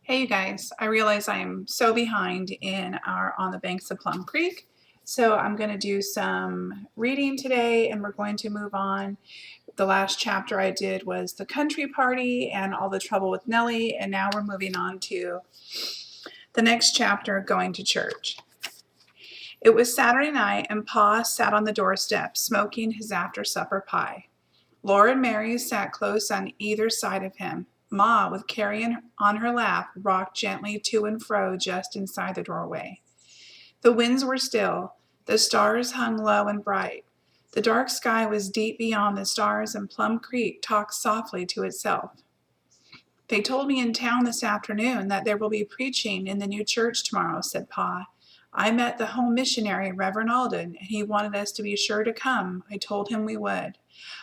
Hey you guys, I realize I am so behind in our On the Banks of Plum Creek. So I'm going to do some reading today and we're going to move on. The last chapter I did was the country party and all the trouble with Nellie, and now we're moving on to the next chapter, going to church. It was Saturday night and Pa sat on the doorstep smoking his after-supper pie. Laura and Mary sat close on either side of him. Ma, with Carrie on her lap, rocked gently to and fro just inside the doorway. The winds were still. The stars hung low and bright. The dark sky was deep beyond the stars, and Plum Creek talked softly to itself. They told me in town this afternoon that there will be preaching in the new church tomorrow, said Pa. I met the home missionary, Reverend Alden, and he wanted us to be sure to come. I told him we would.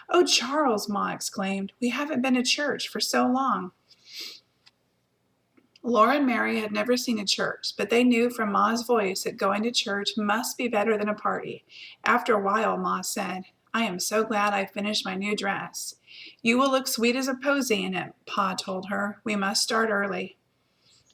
Oh, Charles, Ma exclaimed, we haven't been to church for so long. Laura and Mary had never seen a church, but they knew from Ma's voice that going to church must be better than a party. After a while, Ma said, I am so glad I finished my new dress. You will look sweet as a posy in it, Pa told her. We must start early.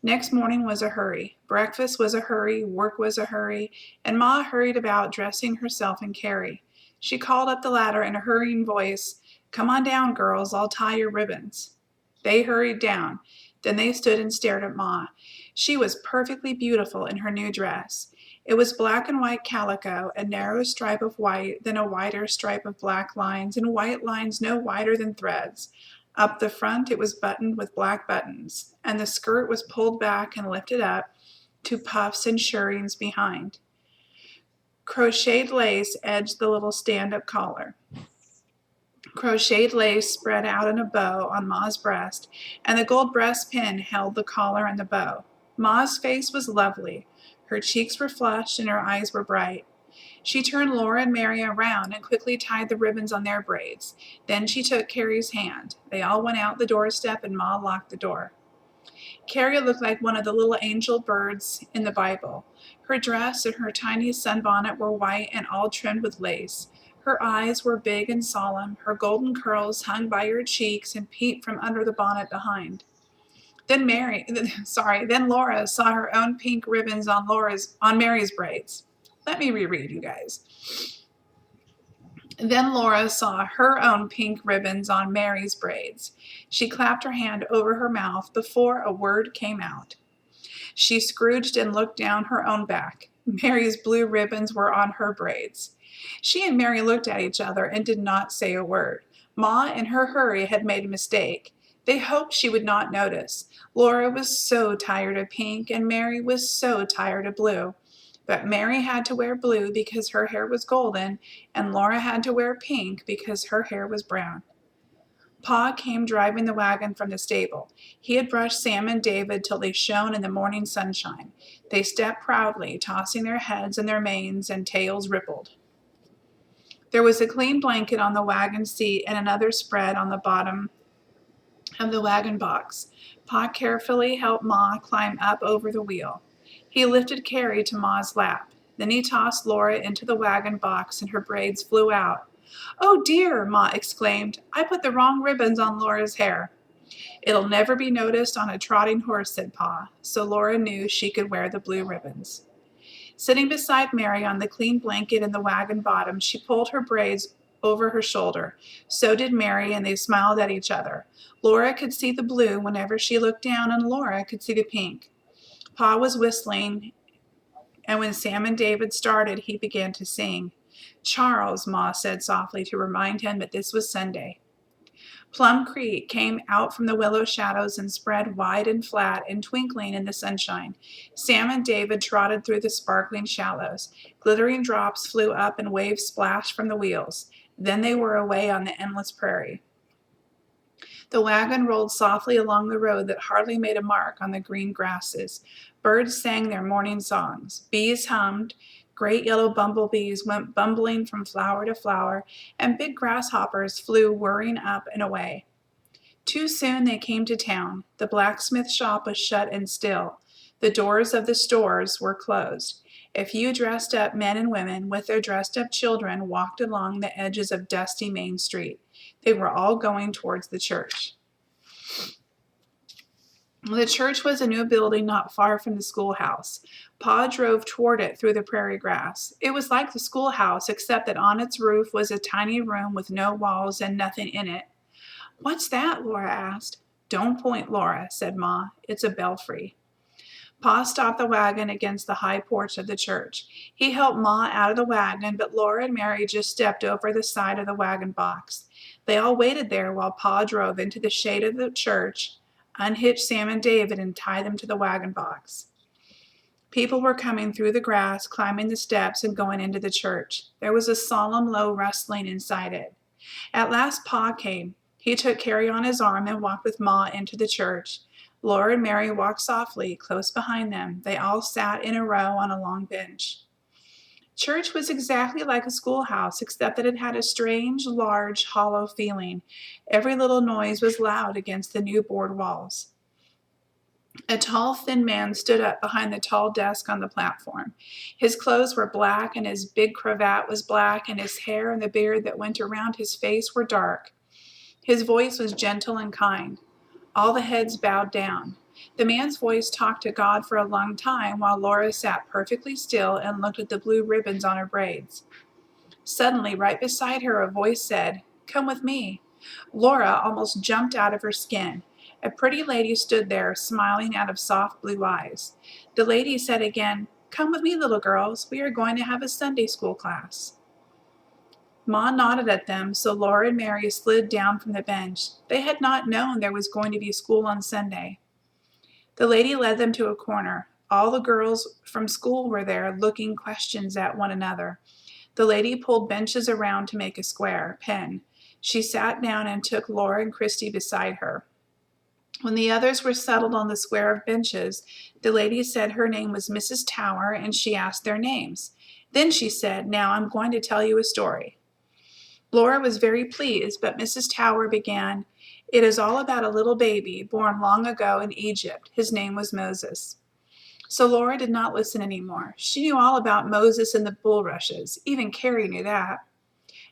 Next morning was a hurry. Breakfast was a hurry, work was a hurry, and Ma hurried about dressing herself and Carrie. She called up the ladder in a hurrying voice, Come on down, girls, I'll tie your ribbons. They hurried down. Then they stood and stared at Ma. She was perfectly beautiful in her new dress. It was black and white calico, a narrow stripe of white, then a wider stripe of black lines, and white lines no wider than threads. Up the front it was buttoned with black buttons, and the skirt was pulled back and lifted up to puffs and shirrings behind. Crocheted lace edged the little stand-up collar. Crocheted lace spread out in a bow on Ma's breast, and the gold breast pin held the collar and the bow. Ma's face was lovely. Her cheeks were flushed and her eyes were bright. She turned Laura and Mary around and quickly tied the ribbons on their braids. Then she took Carrie's hand. They all went out the doorstep and Ma locked the door. Carrie looked like one of the little angel birds in the Bible. Her dress and her tiny sunbonnet were white and all trimmed with lace. Her eyes were big and solemn. Her golden curls hung by her cheeks and peeped from under the bonnet behind. Then Laura saw her own pink ribbons on Mary's braids. Let me reread, you guys. Then Laura saw her own pink ribbons on Mary's braids. She clapped her hand over her mouth before a word came out. She scrooged and looked down her own back. Mary's blue ribbons were on her braids. She and Mary looked at each other and did not say a word. Ma, in her hurry, had made a mistake. They hoped she would not notice. Laura was so tired of pink, and Mary was so tired of blue. But Mary had to wear blue because her hair was golden, and Laura had to wear pink because her hair was brown. Pa came driving the wagon from the stable. He had brushed Sam and David till they shone in the morning sunshine. They stepped proudly, tossing their heads and their manes, and tails rippled. There was a clean blanket on the wagon seat and another spread on the bottom of the wagon box. Pa carefully helped Ma climb up over the wheel. He lifted Carrie to Ma's lap. Then he tossed Laura into the wagon box and her braids flew out. Oh dear, Ma exclaimed. I put the wrong ribbons on Laura's hair. It'll never be noticed on a trotting horse, said Pa, so Laura knew she could wear the blue ribbons. Sitting beside Mary on the clean blanket in the wagon bottom, she pulled her braids over her shoulder. So did Mary, and they smiled at each other. Laura could see the blue whenever she looked down, and Laura could see the pink. Pa was whistling, and when Sam and David started, he began to sing. Charles, Ma said softly to remind him that this was Sunday. Plum Creek came out from the willow shadows and spread wide and flat and twinkling in the sunshine. Sam and David trotted through the sparkling shallows. Glittering drops flew up and waves splashed from the wheels. Then they were away on the endless prairie. The wagon rolled softly along the road that hardly made a mark on the green grasses. Birds sang their morning songs. Bees hummed. Great yellow bumblebees went bumbling from flower to flower, and big grasshoppers flew whirring up and away. Too soon they came to town. The blacksmith shop was shut and still. The doors of the stores were closed. A few dressed-up men and women with their dressed-up children walked along the edges of dusty Main Street. They were all going towards the church. The church was a new building not far from the schoolhouse. Pa drove toward it through the prairie grass. It was like the schoolhouse, except that on its roof was a tiny room with no walls and nothing in it. "What's that?" Laura asked. "Don't point, Laura," said Ma. "It's a belfry." Pa stopped the wagon against the high porch of the church. He helped Ma out of the wagon, but Laura and Mary just stepped over the side of the wagon box. They all waited there while Pa drove into the shade of the church, unhitched Sam and David, and tied them to the wagon box. People were coming through the grass, climbing the steps, and going into the church. There was a solemn, low rustling inside it. At last Pa came. He took Carrie on his arm and walked with Ma into the church. Laura and Mary walked softly, close behind them. They all sat in a row on a long bench. Church was exactly like a schoolhouse, except that it had a strange, large, hollow feeling. Every little noise was loud against the new board walls. A tall, thin man stood up behind the tall desk on the platform. His clothes were black, and his big cravat was black, and his hair and the beard that went around his face were dark. His voice was gentle and kind. All the heads bowed down. The man's voice talked to God for a long time while Laura sat perfectly still and looked at the blue ribbons on her braids. Suddenly, right beside her, a voice said, "Come with me." Laura almost jumped out of her skin. A pretty lady stood there, smiling out of soft blue eyes. The lady said again, "Come with me, little girls. We are going to have a Sunday school class." Ma nodded at them, so Laura and Mary slid down from the bench. They had not known there was going to be school on Sunday. The lady led them to a corner. All the girls from school were there, looking questions at one another. The lady pulled benches around to make a square pen. She sat down and took Laura and Christy beside her. When the others were settled on the square of benches, the lady said her name was Mrs. Tower, and she asked their names. Then she said, "Now I'm going to tell you a story." Laura was very pleased, but Mrs. Tower began, "It is all about a little baby born long ago in Egypt. His name was Moses." So Laura did not listen anymore. She knew all about Moses and the bulrushes. Even Carrie knew that.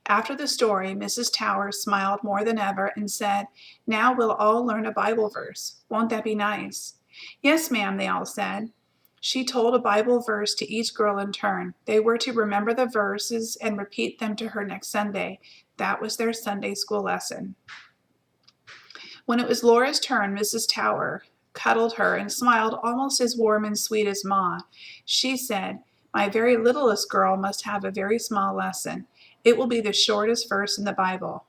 After the story, Mrs. Tower smiled more than ever and said, "Now we'll all learn a Bible verse. Won't that be nice?" "Yes, ma'am," they all said. She told a Bible verse to each girl in turn. They were to remember the verses and repeat them to her next Sunday. That was their Sunday school lesson. When it was Laura's turn, Mrs. Tower cuddled her and smiled almost as warm and sweet as Ma. She said, "My very littlest girl must have a very small lesson. It will be the shortest verse in the Bible."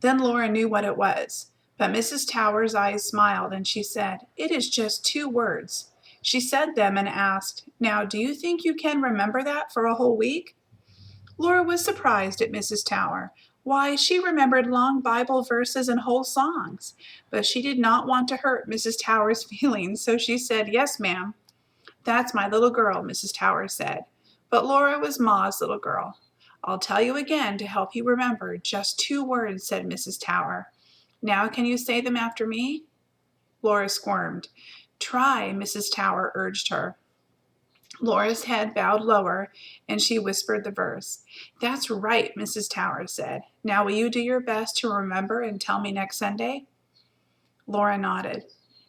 Then Laura knew what it was. But Mrs. Tower's eyes smiled, and she said, "It is just 2 words." She said them and asked, "Now, do you think you can remember that for a whole week?" Laura was surprised at Mrs. Tower. Why, she remembered long Bible verses and whole songs. But she did not want to hurt Mrs. Tower's feelings, so she said, "Yes, ma'am." "That's my little girl," Mrs. Tower said. But Laura was Ma's little girl. "I'll tell you again to help you remember. Just 2 words," said Mrs. Tower. "Now can you say them after me?" Laura squirmed. "Try," Mrs. Tower urged her. Laura's head bowed lower, and she whispered the verse. "That's right," Mrs. Tower said. "Now will you do your best to remember and tell me next Sunday?" Laura nodded.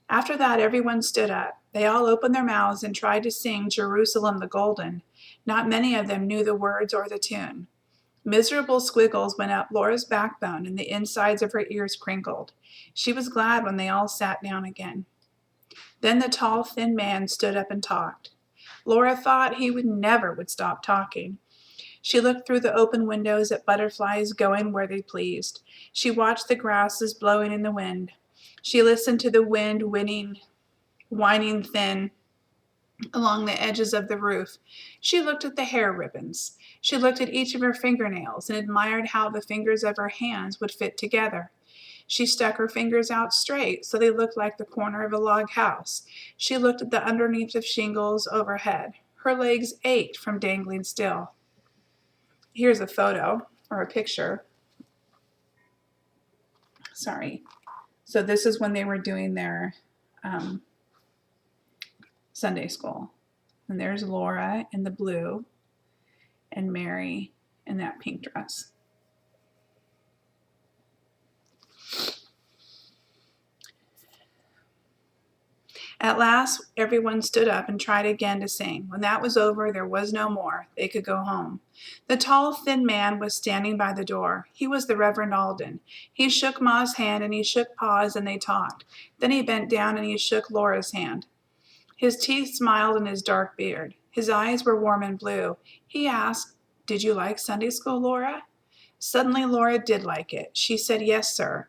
After that, everyone stood up. They all opened their mouths and tried to sing "Jerusalem the Golden." Not many of them knew the words or the tune. Miserable squiggles went up Laura's backbone, and the insides of her ears crinkled. She was glad when they all sat down again. Then the tall, thin man stood up and talked. Laura thought he never would stop talking. She looked through the open windows at butterflies going where they pleased. She watched the grasses blowing in the wind. She listened to the wind whining thin along the edges of the roof. She looked at the hair ribbons. She looked at each of her fingernails and admired how the fingers of her hands would fit together. She stuck her fingers out straight so they looked like the corner of a log house. She looked at the underneath of shingles overhead. Her legs ached from dangling still. Here's a photo, or a picture. Sorry. So this is when they were doing their Sunday school. And there's Laura in the blue and Mary in that pink dress. At last, everyone stood up and tried again to sing. When that was over, there was no more. They could go home. The tall, thin man was standing by the door. He was the Reverend Alden. He shook Ma's hand and he shook Pa's and they talked. Then he bent down and he shook Laura's hand. His teeth smiled in his dark beard. His eyes were warm and blue. He asked, "Did you like Sunday school, Laura?" Suddenly Laura did like it. She said, "Yes, sir."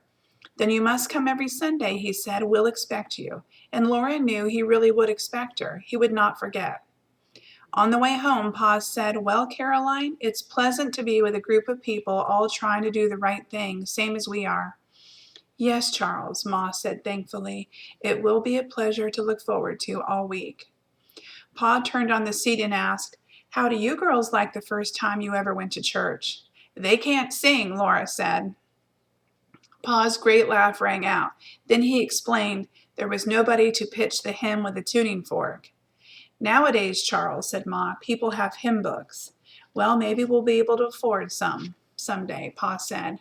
"Then you must come every Sunday," he said. "We'll expect you." And Laura knew he really would expect her. He would not forget. On the way home, Pa said, "Well, Caroline, it's pleasant to be with a group of people all trying to do the right thing, same as we are." "Yes, Charles," Ma said thankfully. "It will be a pleasure to look forward to all week." Pa turned on the seat and asked, "How do you girls like the first time you ever went to church?" "They can't sing," Laura said. Pa's great laugh rang out. Then he explained there was nobody to pitch the hymn with a tuning fork. "Nowadays, Charles," said Ma, "people have hymn books." "Well, maybe we'll be able to afford some someday," Pa said.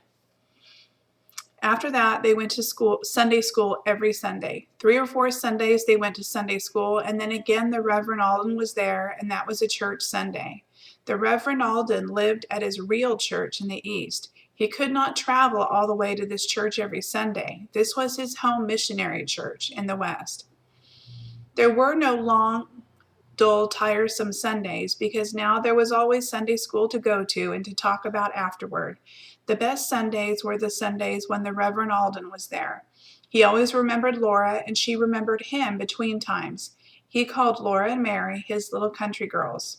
After that, they went to Sunday school every Sunday. 3 or 4 Sundays they went to Sunday school, and then again the Reverend Alden was there, and that was a church Sunday. The Reverend Alden lived at his real church in the East. He could not travel all the way to this church every Sunday. This was his home missionary church in the West. There were no long, dull, tiresome Sundays, because now there was always Sunday school to go to and to talk about afterward. The best Sundays were the Sundays when the Reverend Alden was there. He always remembered Laura, and she remembered him between times. He called Laura and Mary his little country girls.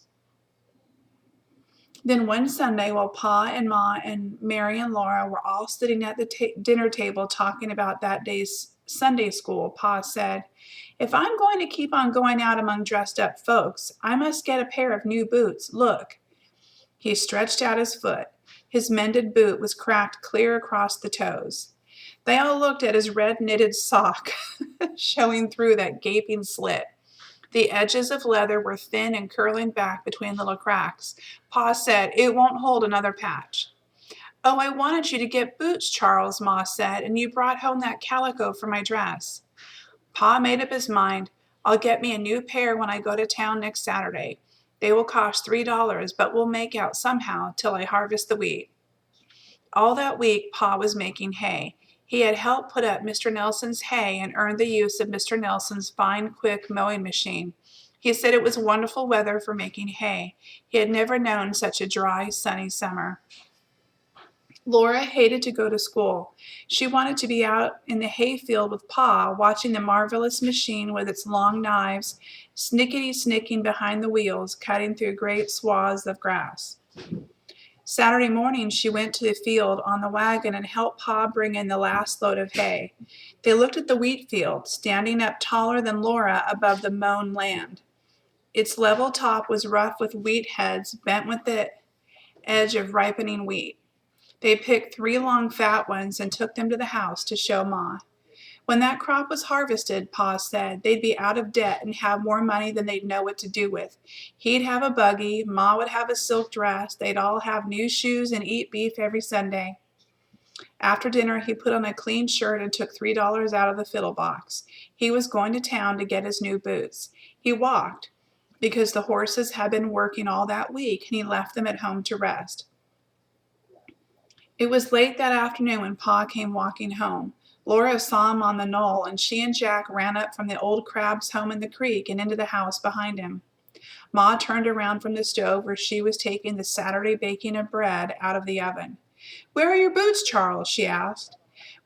Then one Sunday, while Pa and Ma and Mary and Laura were all sitting at the dinner table talking about that day's Sunday school, Pa said, "If I'm going to keep on going out among dressed up folks, I must get a pair of new boots. Look." He stretched out his foot. His mended boot was cracked clear across the toes. They all looked at his red knitted sock showing through that gaping slit. The edges of leather were thin and curling back between little cracks. Pa said, "It won't hold another patch." "Oh, I wanted you to get boots, Charles," Ma said, "and you brought home that calico for my dress." Pa made up his mind. "I'll get me a new pair when I go to town next Saturday. They will cost $3, but we'll make out somehow till I harvest the wheat." All that week Pa was making hay. He had helped put up Mr. Nelson's hay and earned the use of Mr. Nelson's fine, quick mowing machine. He said it was wonderful weather for making hay. He had never known such a dry, sunny summer. Laura hated to go to school. She wanted to be out in the hayfield with Pa, watching the marvelous machine with its long knives, snickety-snicking behind the wheels, cutting through great swaths of grass. Saturday morning she went to the field on the wagon and helped Pa bring in the last load of hay. They looked at the wheat field, standing up taller than Laura above the mown land. Its level top was rough with wheat heads bent with the edge of ripening wheat. They picked 3 long fat ones and took them to the house to show Ma. When that crop was harvested, Pa said, they'd be out of debt and have more money than they'd know what to do with. He'd have a buggy, Ma would have a silk dress, they'd all have new shoes and eat beef every Sunday. After dinner, he put on a clean shirt and took $3 out of the fiddle box. He was going to town to get his new boots. He walked, because the horses had been working all that week, and he left them at home to rest. It was late that afternoon when Pa came walking home. Laura saw him on the knoll, and she and Jack ran up from the old crab's home in the creek and into the house behind him. Ma turned around from the stove where she was taking the Saturday baking of bread out of the oven. "Where are your boots, Charles?" she asked.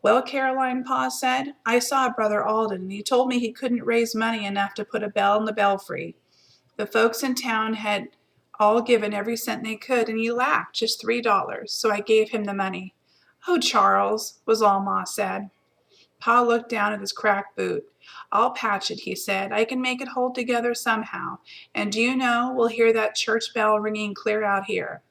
"Well, Caroline," Pa said, "I saw Brother Alden, and he told me he couldn't raise money enough to put a bell in the belfry. The folks in town had all given every cent they could, and he lacked just $3, so I gave him the money." "Oh, Charles," was all Ma said. Pa looked down at his cracked boot. "I'll patch it," he said. "I can make it hold together somehow. And do you know, we'll hear that church bell ringing clear out here."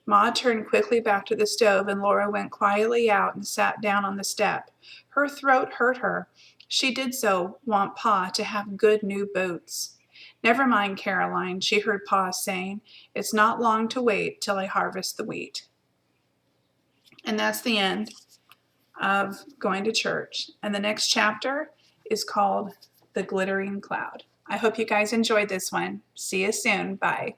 Ma turned quickly back to the stove, and Laura went quietly out and sat down on the step. Her throat hurt her. She did so want Pa to have good new boots. "Never mind, Caroline," she heard Pa saying. "It's not long to wait till I harvest the wheat." And that's the end of going to church. And the next chapter is called the glittering cloud. I hope you guys enjoyed this one. See you soon. Bye.